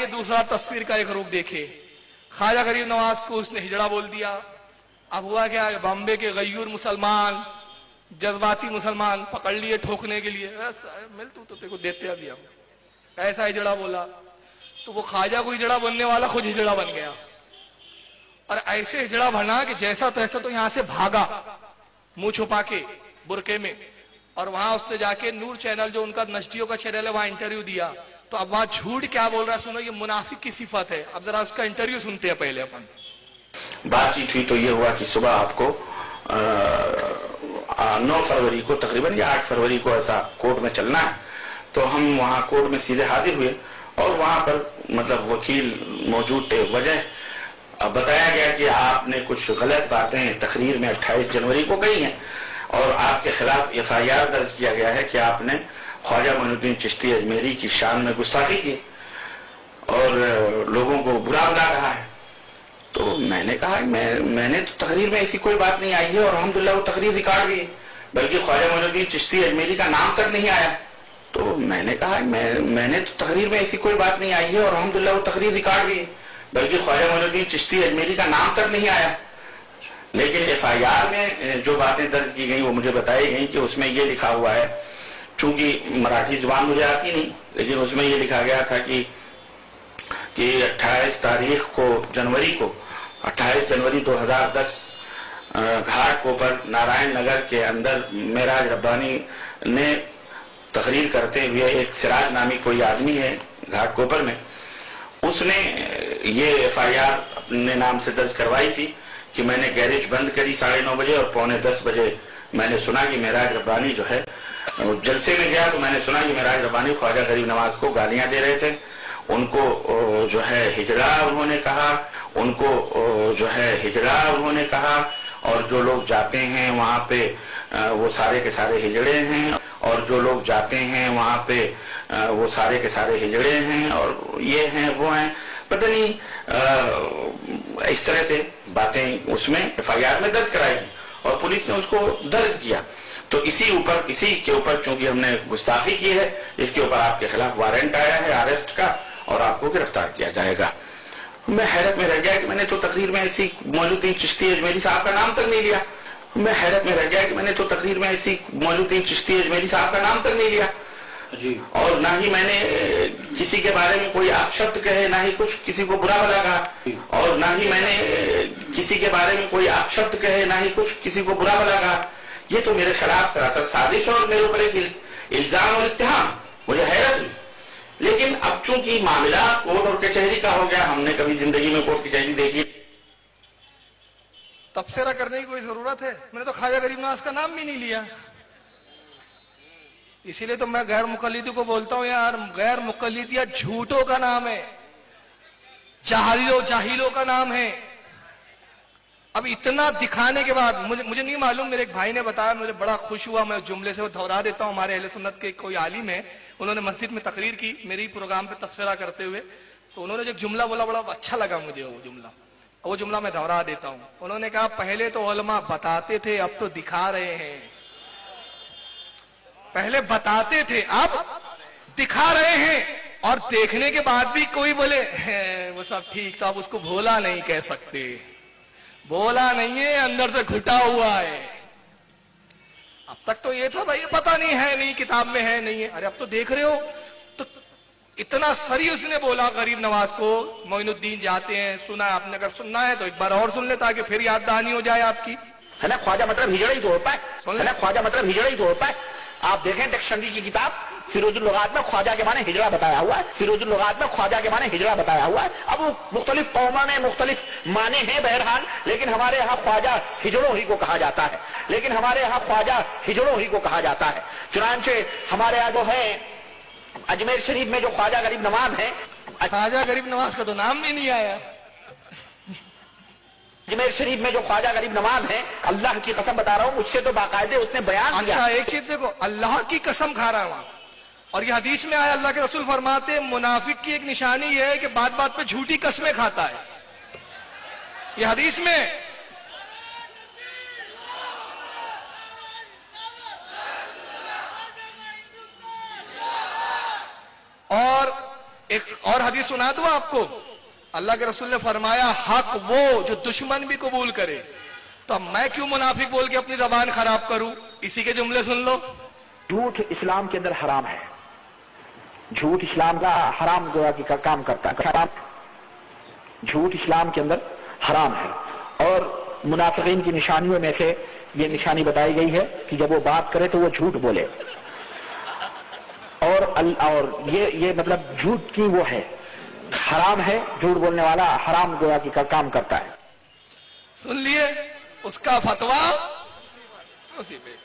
आइए दूसरा तस्वीर का एक रूप देखे। ख्वाजा गरीब नवाज को उसने हिजड़ा बोल दिया। अब हुआ क्या, बॉम्बे के गयूर मुसलमान, जज्बाती मुसलमान पकड़ लिए ठोकने के लिए, मिल तू तो तेरे को देते अभी हम, ऐसा हिजड़ा बोला। तो वो ख्वाजा को हिजड़ा बनने वाला खुद हिजड़ा बन गया, और ऐसे हिजड़ा बना कि जैसा तैसा तो यहां से भागा मुंह छुपा के बुरके में, और वहां उसने जाके नूर चैनल जो उनका नजदियों का चैनल है वहां इंटरव्यू दिया। तो अब वहां झूठ क्या बोल रहा है सुनो, ये मुनाफिक की सिफत है। अब जरा उसका इंटरव्यू सुनते हैं पहले अपन। बातचीत हुई तो ये हुआ कि सुबह आपको 9 फरवरी को तकरीबन या 8 फरवरी को ऐसा कोर्ट में चलना है। तो हम वहां कोर्ट में सीधे हाजिर हुए और वहां पर मतलब वकील मौजूद थे। वजह बताया गया कि आपने कुछ गलत बातें तकरीर में 28 जनवरी को कही हैं और आपके खिलाफ FIR दर्ज किया गया है कि आपने ख्वाजा मोइनुद्दीन चिश्ती अजमेरी की शान में गुस्ताखी की और लोगों को बुरा भला कहा है। तो मैंने कहा मैंने तो तकरीर में ऐसी कोई बात नहीं आई है और अल्हम्दुलिल्लाह वो तकरीर रिकॉर्ड भी है, बल्कि ख्वाजा मोइनुद्दीन चिश्ती अजमेरी का नाम तक नहीं आया। तो मैंने कहा मैंने तो तकरीर में ऐसी कोई बात नहीं आई है और अल्हम्दुलिल्लाह वो तकरीर रिकॉर्ड भी है, बल्कि ख्वाजा मोइनुद्दीन चिश्ती अजमेरी का नाम तक नहीं आया। लेकिन FIR में जो बातें दर्ज की गई वो मुझे बताई गई कि उसमें ये लिखा हुआ है, चूंकि मराठी जुबान मुझे आती नहीं, लेकिन उसमें ये लिखा गया था कि 28 तारीख को जनवरी को 28 जनवरी 2010 घाट कोपर नारायण नगर के अंदर मेराज रब्बानी ने तकरीर करते हुए एक सिराज नामी कोई आदमी है घाट कोपर में, उसने ये FIR अपने नाम से दर्ज करवाई थी कि मैंने गैरेज बंद करी 9:30 बजे और 9:45 बजे मैंने सुना कि मेराज रब्बानी जो है जलसे में गया। तो मैंने सुना कि मेराज रब्बानी ख्वाजा गरीब नवाज को गालियां दे रहे थे, उनको जो है हिजड़ा उन्होंने कहा, उनको जो है हिजड़ा उन्होंने कहा, और जो लोग जाते हैं वहां पे वो सारे के सारे हिजड़े हैं, और जो लोग जाते हैं वहां पे वो सारे के सारे हिजड़े हैं, और ये हैं वो हैं, पता नहीं इस तरह से बातें उसमें FIR में दर्ज कराई और पुलिस ने उसको दर्ज किया। तो इसी के ऊपर चूंकि हमने गुस्ताखी की है, इसके ऊपर आपके खिलाफ वारंट आया है अरेस्ट का और आपको गिरफ्तार किया जाएगा। मैं हैरत में रह गया कि मैंने तो तकरीर में ऐसी मोइनुद्दीन चिश्ती अजमेरी साहब का नाम तक नहीं लिया। मैं हैरत में रह गया कि मैंने तो तकरीर में ऐसी मोइनुद्दीन चिश्ती अजमेरी साहब का नाम तक नहीं लिया जी, और ना ही मैंने किसी के बारे में कोई अपशब्द कहे, ना ही कुछ किसी को बुरा भला कहा, और ना ही मैंने किसी के बारे में कोई अपशब्द कहे, ना ही कुछ किसी को बुरा भला कहा। ये तो मेरे खिलाफ सरासर साजिश और मेरे ऊपर एक इल्जाम और इत्तेहाम, मुझे हैरत हुई। लेकिन अब चूंकि मामला कोर्ट और कचहरी का हो गया, हमने कभी जिंदगी में कोर्ट कचहरी देखी, तबसरा करने की कोई जरूरत है? मैंने तो ख्वाजा गरीब नवाज का नाम भी नहीं लिया। इसीलिए तो मैं गैर मुकल्लिदी को बोलता हूं यार, गैर मुकल्लिदिया झूठों का नाम है, जाहिलों का नाम है। अब इतना दिखाने के बाद मुझे नहीं मालूम, मेरे एक भाई ने बताया, मुझे बड़ा खुश हुआ, मैं जुमले से वो दोहरा देता हूं। हमारे अहले सुन्नत के कोई आलिम है, उन्होंने मस्जिद में तकरीर की मेरी प्रोग्राम पे तबसरा करते हुए, तो उन्होंने जो जुमला बोला बड़ा अच्छा लगा मुझे वो जुमला मैं दोहरा देता हूं। उन्होंने कहा पहले तो उलमा बताते थे, अब तो दिखा रहे हैं। पहले बताते थे, अब दिखा रहे हैं, और देखने के बाद भी कोई बोले वो सब ठीक, तो आप उसको भोला नहीं कह सकते। बोला नहीं है, अंदर से घुटा हुआ है। अब तक तो ये था भाई पता नहीं है, नहीं किताब में है, नहीं है। अरे अब तो देख रहे हो, तो इतना सरी उसने बोला गरीब नवाज को, मोइनुद्दीन जाते हैं, सुना आपने, अगर सुनना है तो एक बार और सुन ले ताकि फिर याद दहानी हो जाए आपकी। है ना, ख्वाजा मतलब हिजड़ा ही तो होता है, है ना, ख्वाजा मतलब हिजड़ा ही तो होता है। आप देखें डिक्शनरी की किताब, फिरोजुल लुगात में ख्वाजा के माने हिजड़ा बताया हुआ है, फिरोजुल लुगात में ख्वाजा के माने हिजड़ा बताया हुआ है। अब वो मुख्तलिफ कौमों में मुख्तलिफ माने हैं बहरहाल, लेकिन हमारे यहाँ ख्वाजा हिजड़ों ही को कहा जाता है, लेकिन हमारे यहाँ ख्वाजा हिजड़ों ही को कहा जाता है। चुनांचे हमारे यहाँ जो है अजमेर शरीफ में जो ख्वाजा गरीब नवाज है, ख्वाजा गरीब नवाज का तो नाम भी नहीं आया। अजमेर शरीफ में जो ख्वाजा गरीब नवाज है, अल्लाह की कसम बता रहा हूँ, मुझसे तो बाकायदे उसने बयान किया। अच्छा एक चीज देखो, अल्लाह की कसम खा रहा हूं, और ये हदीस में आया, अल्लाह के रसूल फरमाते मुनाफिक की एक निशानी यह है कि बात बात पे झूठी कसमें खाता है। ये हदीस में और एक और حدیث سنا دوں آپ کو. اللہ کے رسول نے فرمایا حق وہ جو دشمن بھی قبول کرے. تو اب میں کیوں منافق بول کے اپنی زبان خراب کروں؟ اسی کے جملے سن لو. جھوٹ اسلام کے اندر حرام ہے. جھوٹ اسلام کا حرام گویا کی کا کام کرتا ہے. جھوٹ اسلام کے اندر حرام ہے. اور منافقین کی نشانیوں میں سے یہ نشانی بتائی گئی ہے کہ جب وہ بات کرے تو وہ جھوٹ بولے. اور یہ مطلب جھوٹ کی وہ ہے، حرام ہے. جھوٹ بولنے والا حرام گویا کی کا کام کرتا ہے. سن لیے اس کا فتویٰ اسی پہ.